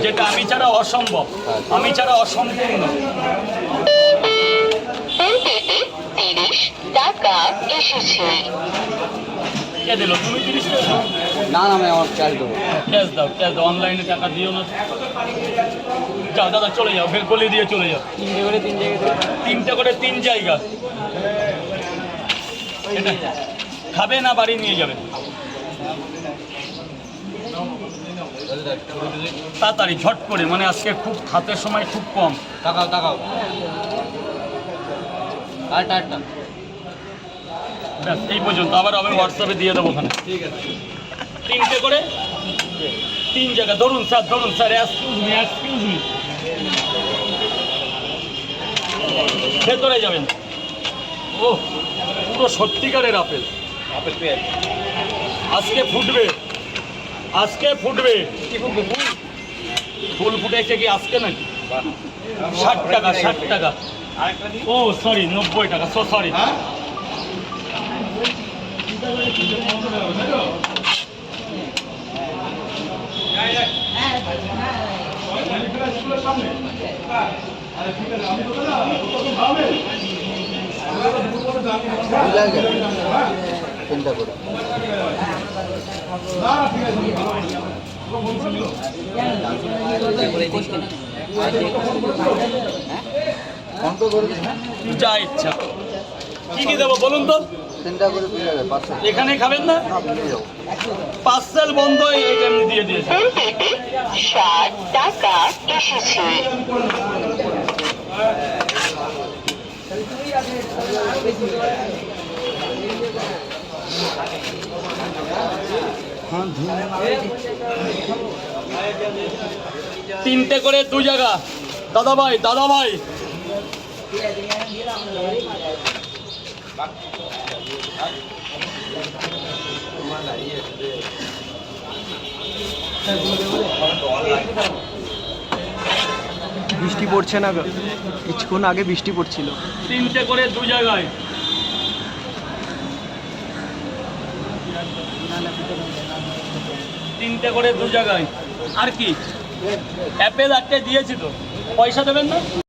যেটা আমি ছাড়া অসম্ভব, আমি ছাড়া অসম্পূর্ণ। 30 টাকা এসেছে। কে দিল? তুমি 30 টাকা? না না আমি আমার ক্যাশ দেবো। ক্যাশ দাও, ক্যাশ দাও, অনলাইনে টাকা দিও না। যাও দাদা, চলে যাও, গলি দিয়ে চলে যাও। 3টে করে 3 জায়গায়। 3টে করে 3 জায়গা। এটা খাবে না বাড়ি নিয়ে যাবে? তাড়াতাড়ি ঝট করে, মানে আজকে খুব হাতের সময় খুব কম। তাকাও তাকাও। আটটা। ব্যাস এই পর্যন্ত, আবার আমি হোয়াটসঅ্যাপে দিয়ে দেবো ওখানে। ঠিক আছে। 3টে করে 3 জায়গা। ধরুন স্যার, এক্সকিউজ মি। ভেতরে যাবেন। ও পুরো সত্যিকারের আপেল। আপেল পেঁয়াজ। আজকে ফুটবে। কি ফুটবে? ফুল ফুটেছে কি আজকে নাকি? 60 টাকা। ও সরি, 90 টাকা। সরি। চিন্তা করে যা ইচ্ছা। কি দেবো বলুন তো? 3টা করে দিয়ে যাবে 500। এখানে খাবেন না? পার্সেল বন্ধ, এই এমনি দিয়ে দিয়েছে। 60 টাকা এসেছে। তিনটে করে 2 জায়গা। দাদা ভাই বৃষ্টি পড়ছে না, কিছুক্ষণ আগে বৃষ্টি পড়ছিল। 3টে করে 2 জায়গায়। তিনটে করে 2 জায়গায়। আর কি? অ্যাপেল 8টে দিয়েছি তো, পয়সা দেবেন না?